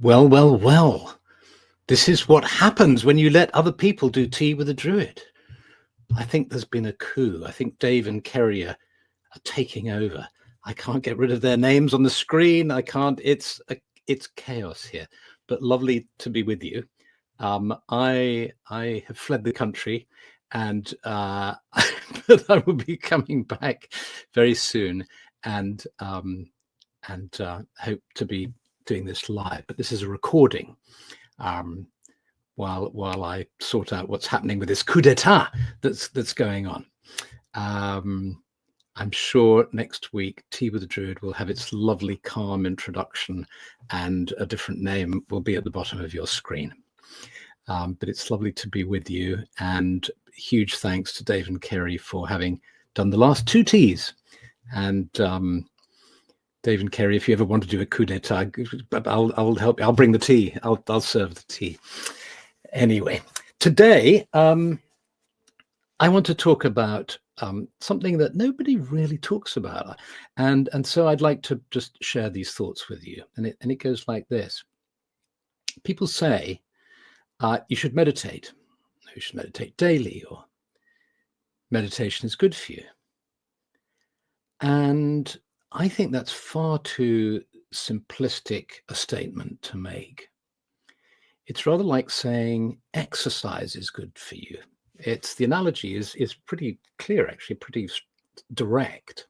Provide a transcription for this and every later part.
Well, well, well. This is what happens when you let other people do tea with a druid. I think there's been a coup. I think Dave and Kerry are taking over. I can't get rid of their names on the screen. I can't. It's chaos here. But lovely to be with you. I have fled the country, and but I will be coming back very soon, and hope to be doing this live. But this is a recording. While I sort out what's happening with this coup d'etat that's going on. I'm sure next week Tea with the Druid will have its lovely calm introduction, and a different name will be at the bottom of your screen. But it's lovely to be with you, and huge thanks to Dave and Kerry for having done the last two teas. And Dave and Kerry, if you ever want to do a coup d'etat, I'll help you. I'll bring the tea. I'll serve the tea. Anyway, today I want to talk about something that nobody really talks about, and so I'd like to just share these thoughts with you. And it goes like this: people say you should meditate. You should meditate daily, or meditation is good for you. And I think that's far too simplistic a statement to make. It's rather like saying exercise is good for you. The analogy is pretty clear, actually, pretty direct.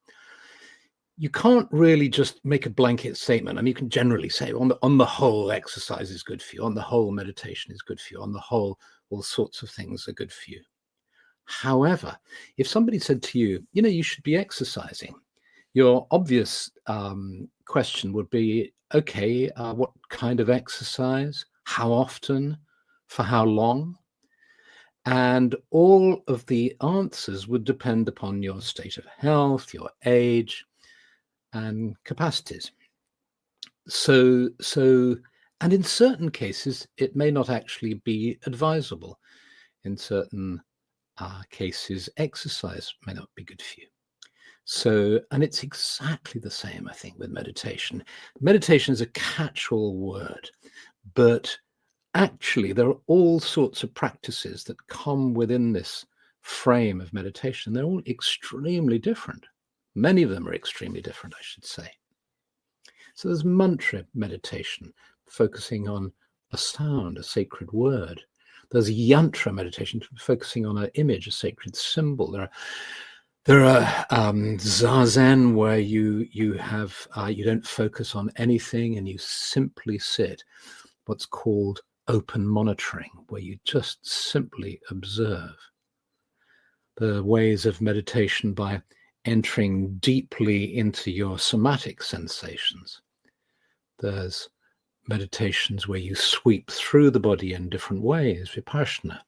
You can't really just make a blanket statement. I mean, you can generally say on the whole, exercise is good for you. On the whole, meditation is good for you. On the whole, all sorts of things are good for you. However, if somebody said to you, you should be exercising, your obvious question would be, okay, what kind of exercise? How often? For how long? And all of the answers would depend upon your state of health, your age, and capacities. So, and in certain cases, it may not actually be advisable. In certain cases, exercise may not be good for you. So, and it's exactly the same, I think, with meditation. Meditation is a catch-all word, but actually there are all sorts of practices that come within this frame of meditation. They're all extremely different. Many of them are extremely different, I should say. So there's mantra meditation, focusing on a sound, a sacred word. There's yantra meditation, focusing on an image, a sacred symbol. There are zazen, where you don't focus on anything and you simply sit, what's called open monitoring, where you just simply observe. The ways of meditation by entering deeply into your somatic sensations. There's meditations where you sweep through the body in different ways, vipassana.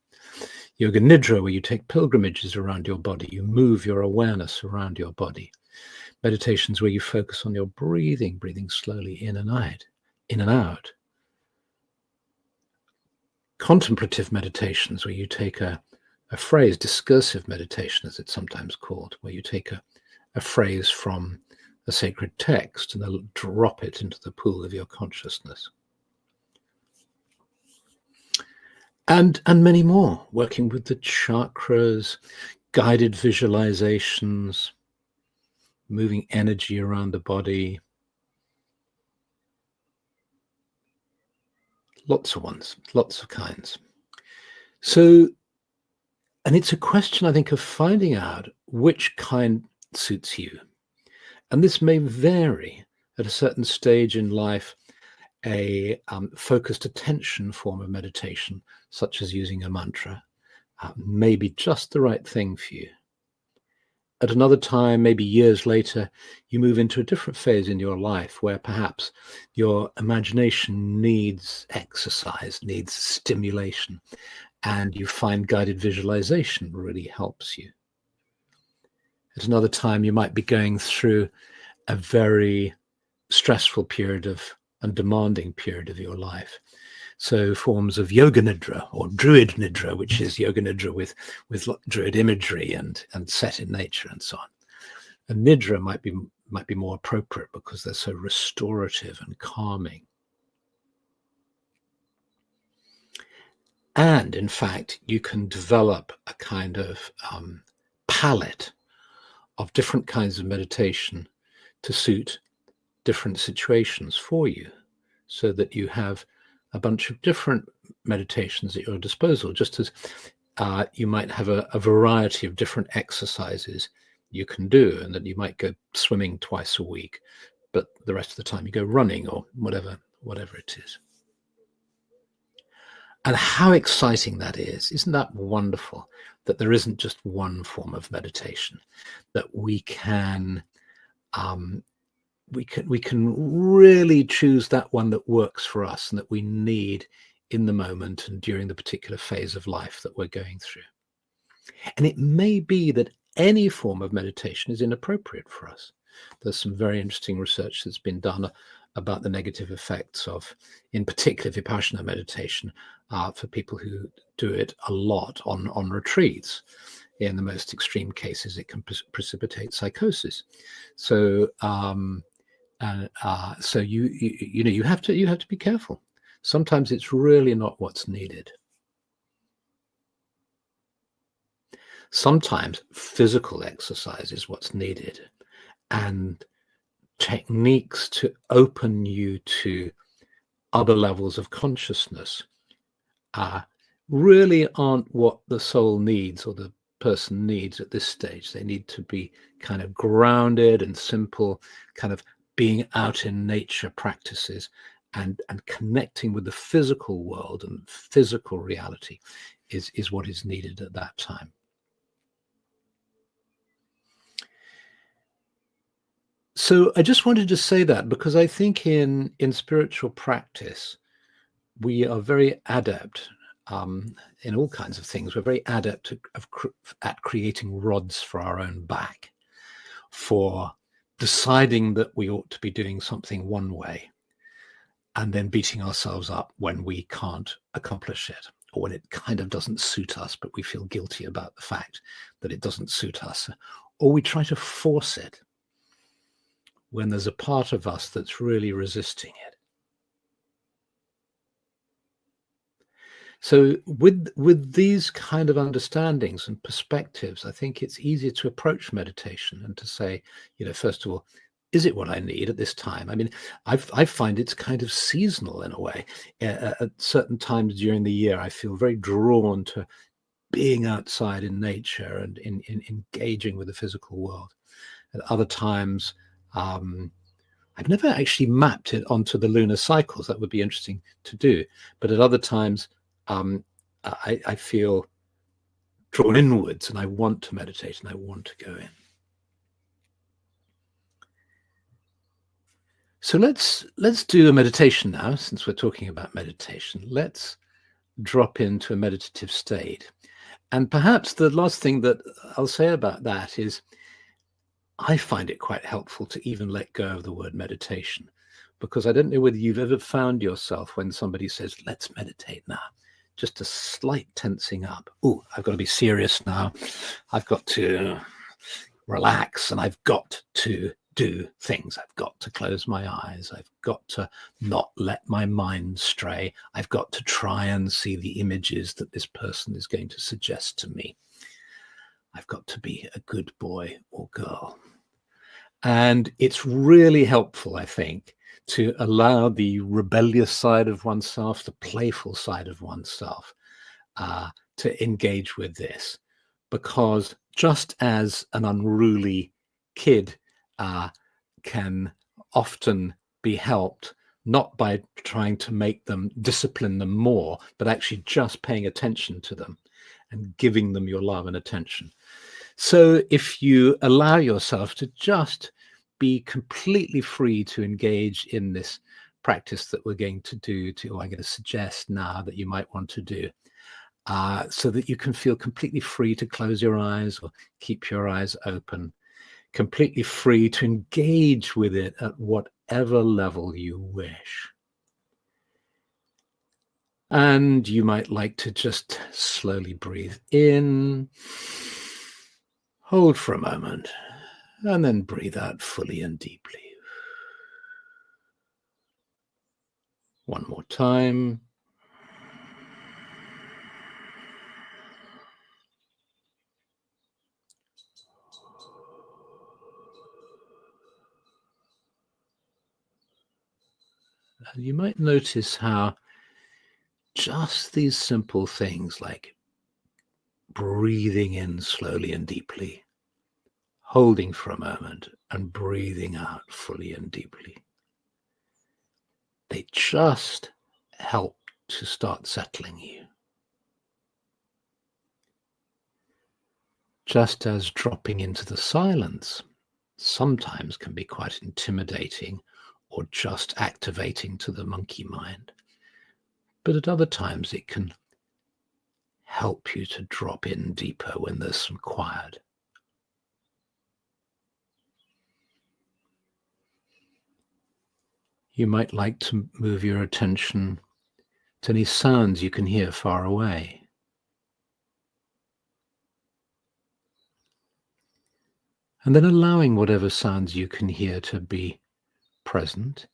Yoga nidra, where you take pilgrimages around your body, you move your awareness around your body. Meditations where you focus on your breathing slowly in and out. Contemplative meditations, where you take a phrase, discursive meditation as it's sometimes called, where you take a phrase from a sacred text and then drop it into the pool of your consciousness. And many more, working with the chakras, guided visualizations, moving energy around the body. Lots of ones, lots of kinds. So, and it's a question, I think, of finding out which kind suits you. And this may vary at a certain stage in life. A focused attention form of meditation, such as using a mantra, may be just the right thing for you. At another time, maybe years later, you move into a different phase in your life where perhaps your imagination needs exercise, needs stimulation, and you find guided visualization really helps you. At another time, you might be going through a very stressful period and demanding period of your life. So forms of yoga nidra or Druid nidra, which is yoga nidra with Druid imagery and set in nature and so on. And nidra might be more appropriate because they're so restorative and calming. And in fact, you can develop a kind of palette of different kinds of meditation to suit different situations for you, so that you have a bunch of different meditations at your disposal, just as you might have a variety of different exercises you can do, and that you might go swimming twice a week, but the rest of the time you go running or whatever it is. And how exciting that is. Isn't that wonderful that there isn't just one form of meditation, that we can we can really choose that one that works for us and that we need in the moment and during the particular phase of life that we're going through. And it may be that any form of meditation is inappropriate for us. There's some very interesting research that's been done about the negative effects of, in particular, Vipassana meditation for people who do it a lot on retreats. In the most extreme cases, it can precipitate psychosis. So, so you have to be careful. Sometimes it's really not what's needed. Sometimes physical exercise is what's needed, and techniques to open you to other levels of consciousness really aren't what the soul needs or the person needs at this stage. They need to be kind of grounded and simple, kind of being out in nature practices and connecting with the physical world and physical reality is what is needed at that time. So I just wanted to say that because I think in spiritual practice, we are very adept in all kinds of things. We're very adept at creating rods for our own back, for deciding that we ought to be doing something one way and then beating ourselves up when we can't accomplish it, or when it kind of doesn't suit us, but we feel guilty about the fact that it doesn't suit us, or we try to force it when there's a part of us that's really resisting it. So with these kind of understandings and perspectives, I think it's easier to approach meditation and to say, first of all, is it what I need at this time? I mean, I find it's kind of seasonal in a way. At certain times during the year, I feel very drawn to being outside in nature and in engaging with the physical world. At other times, I've never actually mapped it onto the lunar cycles. That would be interesting to do. But at other times, I feel drawn inwards and I want to meditate and I want to go in. So let's do a meditation now, since we're talking about meditation. Let's drop into a meditative state. And perhaps the last thing that I'll say about that is I find it quite helpful to even let go of the word meditation, because I don't know whether you've ever found yourself when somebody says, let's meditate now, just a slight tensing up. Oh, I've got to be serious now. I've got to relax and I've got to do things. I've got to close my eyes. I've got to not let my mind stray. I've got to try and see the images that this person is going to suggest to me. I've got to be a good boy or girl. And it's really helpful, I think, to allow the rebellious side of oneself, the playful side of oneself, to engage with this. Because just as an unruly kid can often be helped, not by trying to make them discipline them more, but actually just paying attention to them and giving them your love and attention. So if you allow yourself to just be completely free to engage in this practice that we're going to do, or I'm going to suggest now that you might want to do, so that you can feel completely free to close your eyes or keep your eyes open, completely free to engage with it at whatever level you wish. And you might like to just slowly breathe in, hold for a moment, and then breathe out fully and deeply. One more time. And you might notice how just these simple things like breathing in slowly and deeply, holding for a moment, and breathing out fully and deeply, they just help to start settling you. Just as dropping into the silence sometimes can be quite intimidating or just activating to the monkey mind, but at other times it can help you to drop in deeper when there's some quiet. You might like to move your attention to any sounds you can hear far away. And then allowing whatever sounds you can hear to be present,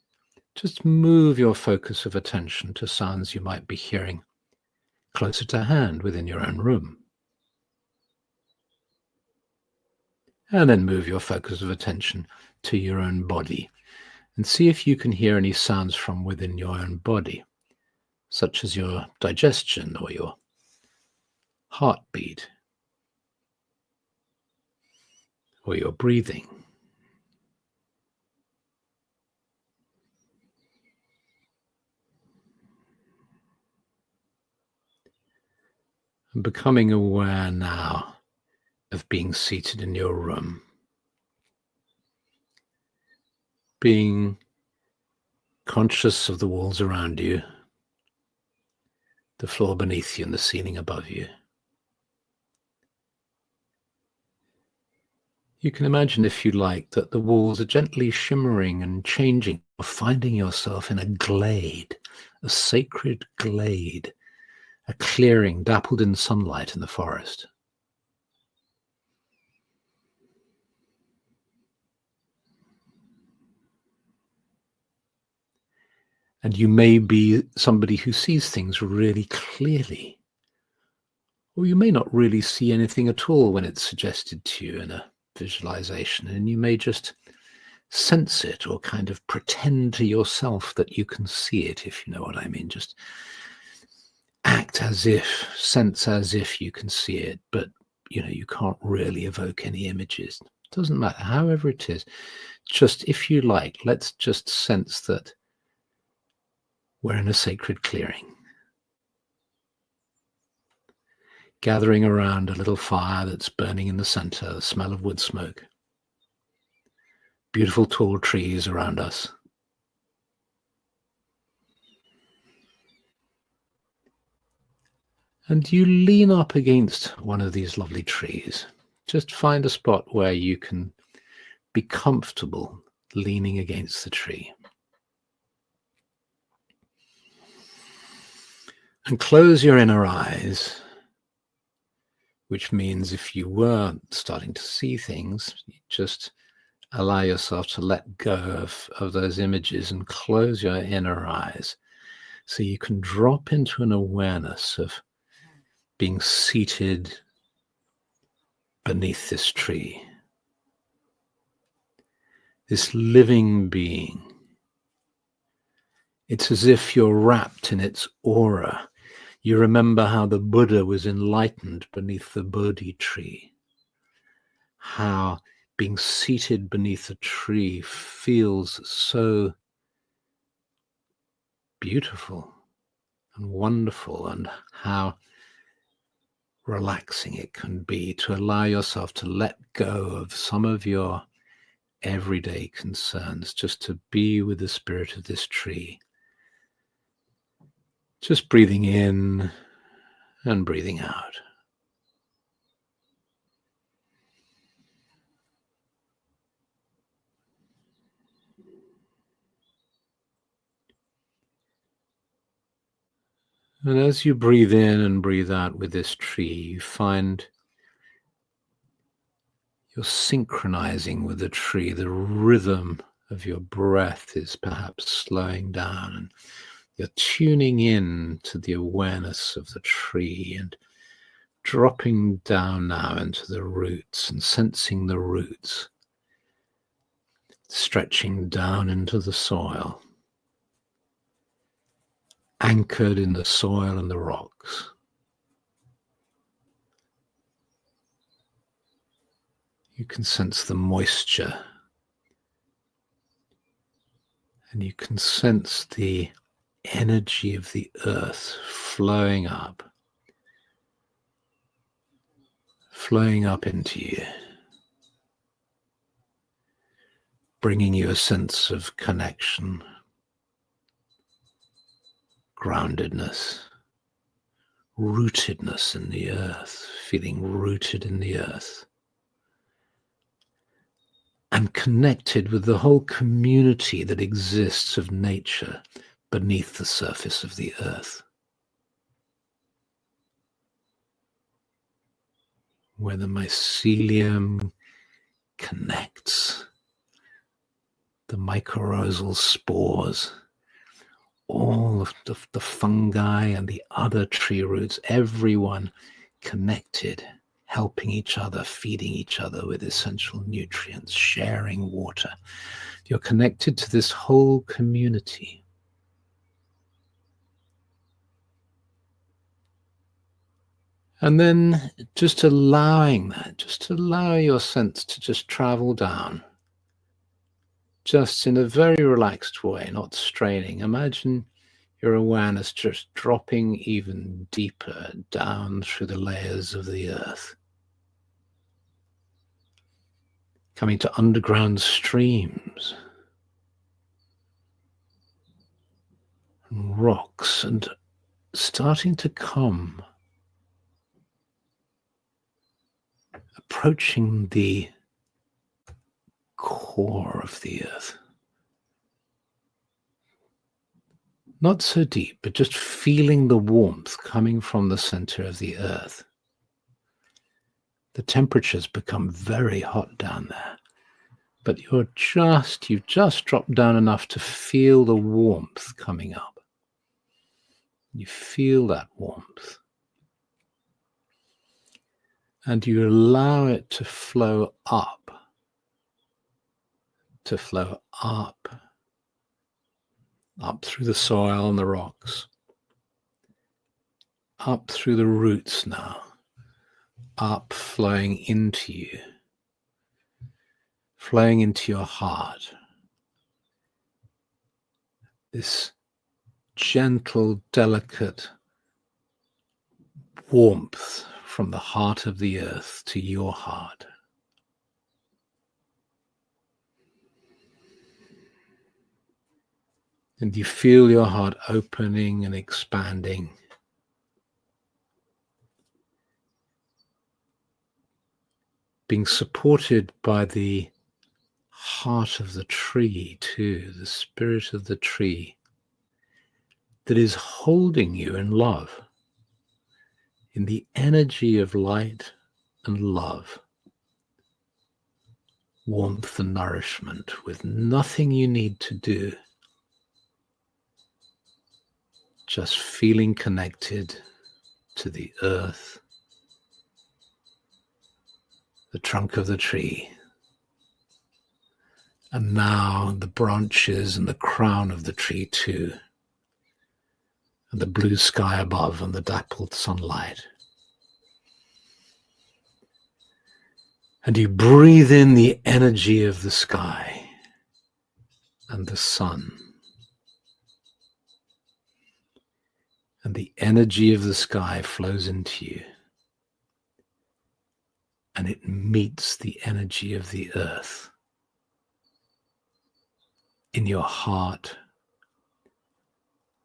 just move your focus of attention to sounds you might be hearing closer to hand within your own room. And then move your focus of attention to your own body and see if you can hear any sounds from within your own body, such as your digestion or your heartbeat or your breathing. And becoming aware now of being seated in your room, being conscious of the walls around you, the floor beneath you and the ceiling above you. You can imagine, if you like, that the walls are gently shimmering and changing, or finding yourself in a glade, a sacred glade, a clearing dappled in sunlight in the forest. And you may be somebody who sees things really clearly, or you may not really see anything at all when it's suggested to you in a visualization, and you may just sense it or kind of pretend to yourself that you can see it, if you know what I mean. Just act as if, sense as if you can see it, but you can't really evoke any images. It doesn't matter, however it is. Just, if you like, let's just sense that we're in a sacred clearing, gathering around a little fire that's burning in the center, the smell of wood smoke, beautiful tall trees around us. And you lean up against one of these lovely trees. Just find a spot where you can be comfortable leaning against the tree. And close your inner eyes, which means if you were starting to see things, just allow yourself to let go of those images and close your inner eyes so you can drop into an awareness of being seated beneath this tree, this living being. It's as if you're wrapped in its aura. You remember how the Buddha was enlightened beneath the Bodhi tree, how being seated beneath a tree feels so beautiful and wonderful, and how relaxing it can be to allow yourself to let go of some of your everyday concerns, just to be with the spirit of this tree. Just breathing in and breathing out. And as you breathe in and breathe out with this tree, you find you're synchronizing with the tree. The rhythm of your breath is perhaps slowing down, and you're tuning in to the awareness of the tree and dropping down now into the roots and sensing the roots stretching down into the soil. anchored in the soil and the rocks. You can sense the moisture, and you can sense the energy of the earth flowing up into you, bringing you a sense of connection, groundedness, rootedness in the earth, feeling rooted in the earth, and connected with the whole community that exists of nature beneath the surface of the earth, where the mycelium connects, the mycorrhizal spores, all of the fungi and the other tree roots, everyone connected, helping each other, feeding each other with essential nutrients, sharing water. You're connected to this whole community. And then just allowing that, just allow your sense to just travel down, just in a very relaxed way, not straining. Imagine your awareness just dropping even deeper down through the layers of the earth, coming to underground streams and rocks, and starting to come, approaching the core of the earth. Not so deep, but just feeling the warmth coming from the center of the earth. The temperatures become very hot down there, but you've just dropped down enough to feel the warmth coming up. You feel that warmth. And you allow it to flow up, up through the soil and the rocks, up through the roots now, up flowing into you, flowing into your heart. This gentle, delicate warmth from the heart of the earth to your heart. And you feel your heart opening and expanding, being supported by the heart of the tree too, the spirit of the tree that is holding you in love, in the energy of light and love, warmth and nourishment, with nothing you need to do, just feeling connected to the earth, the trunk of the tree, and now the branches and the crown of the tree too, and the blue sky above and the dappled sunlight. And you breathe in the energy of the sky and the sun. And the energy of the sky flows into you. And it meets the energy of the earth in your heart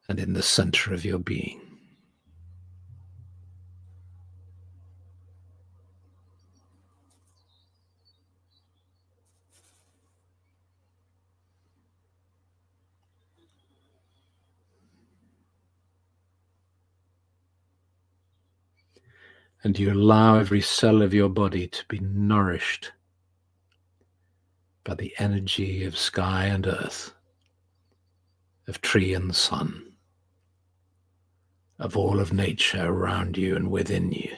and in the center of your being. And you allow every cell of your body to be nourished by the energy of sky and earth, of tree and sun, of all of nature around you and within you.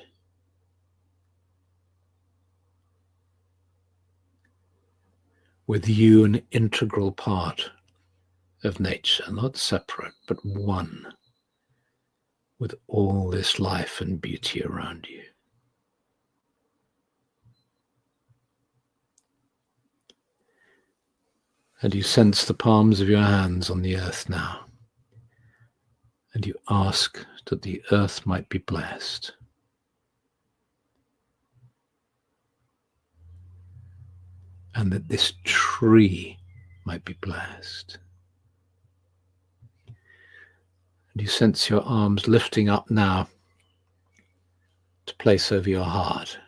With you an integral part of nature, not separate, but one with all this life and beauty around you. And you sense the palms of your hands on the earth now. And you ask that the earth might be blessed. And that this tree might be blessed. And you sense your arms lifting up now to place over your heart.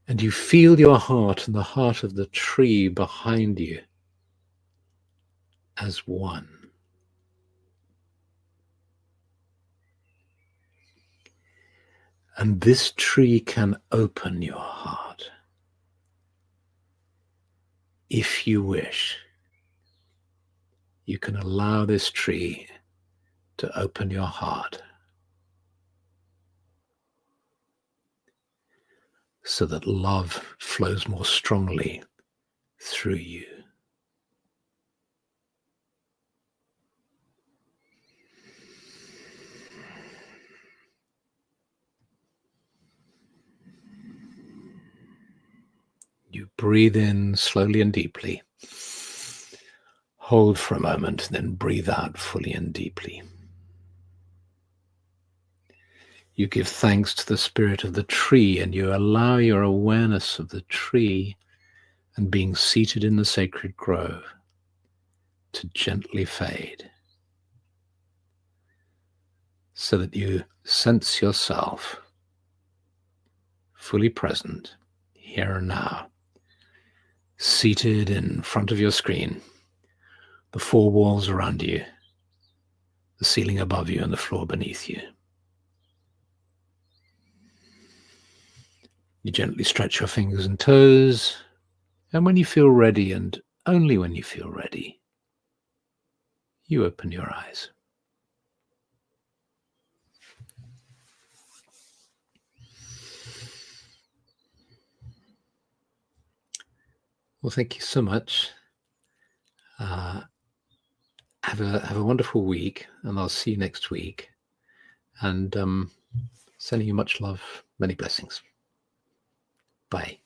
And you feel your heart and the heart of the tree behind you as one. And this tree can open your heart. If you wish, you can allow this tree to open your heart so that love flows more strongly through you. You breathe in slowly and deeply. Hold for a moment, then breathe out fully and deeply. You give thanks to the spirit of the tree, and you allow your awareness of the tree and being seated in the sacred grove to gently fade, so that you sense yourself fully present here and now, seated in front of your screen, the four walls around you, the ceiling above you, and the floor beneath you. You gently stretch your fingers and toes, and when you feel ready, and only when you feel ready, you open your eyes. Well, thank you so much. Have a wonderful week, and I'll see you next week. And sending you much love, many blessings. Bye.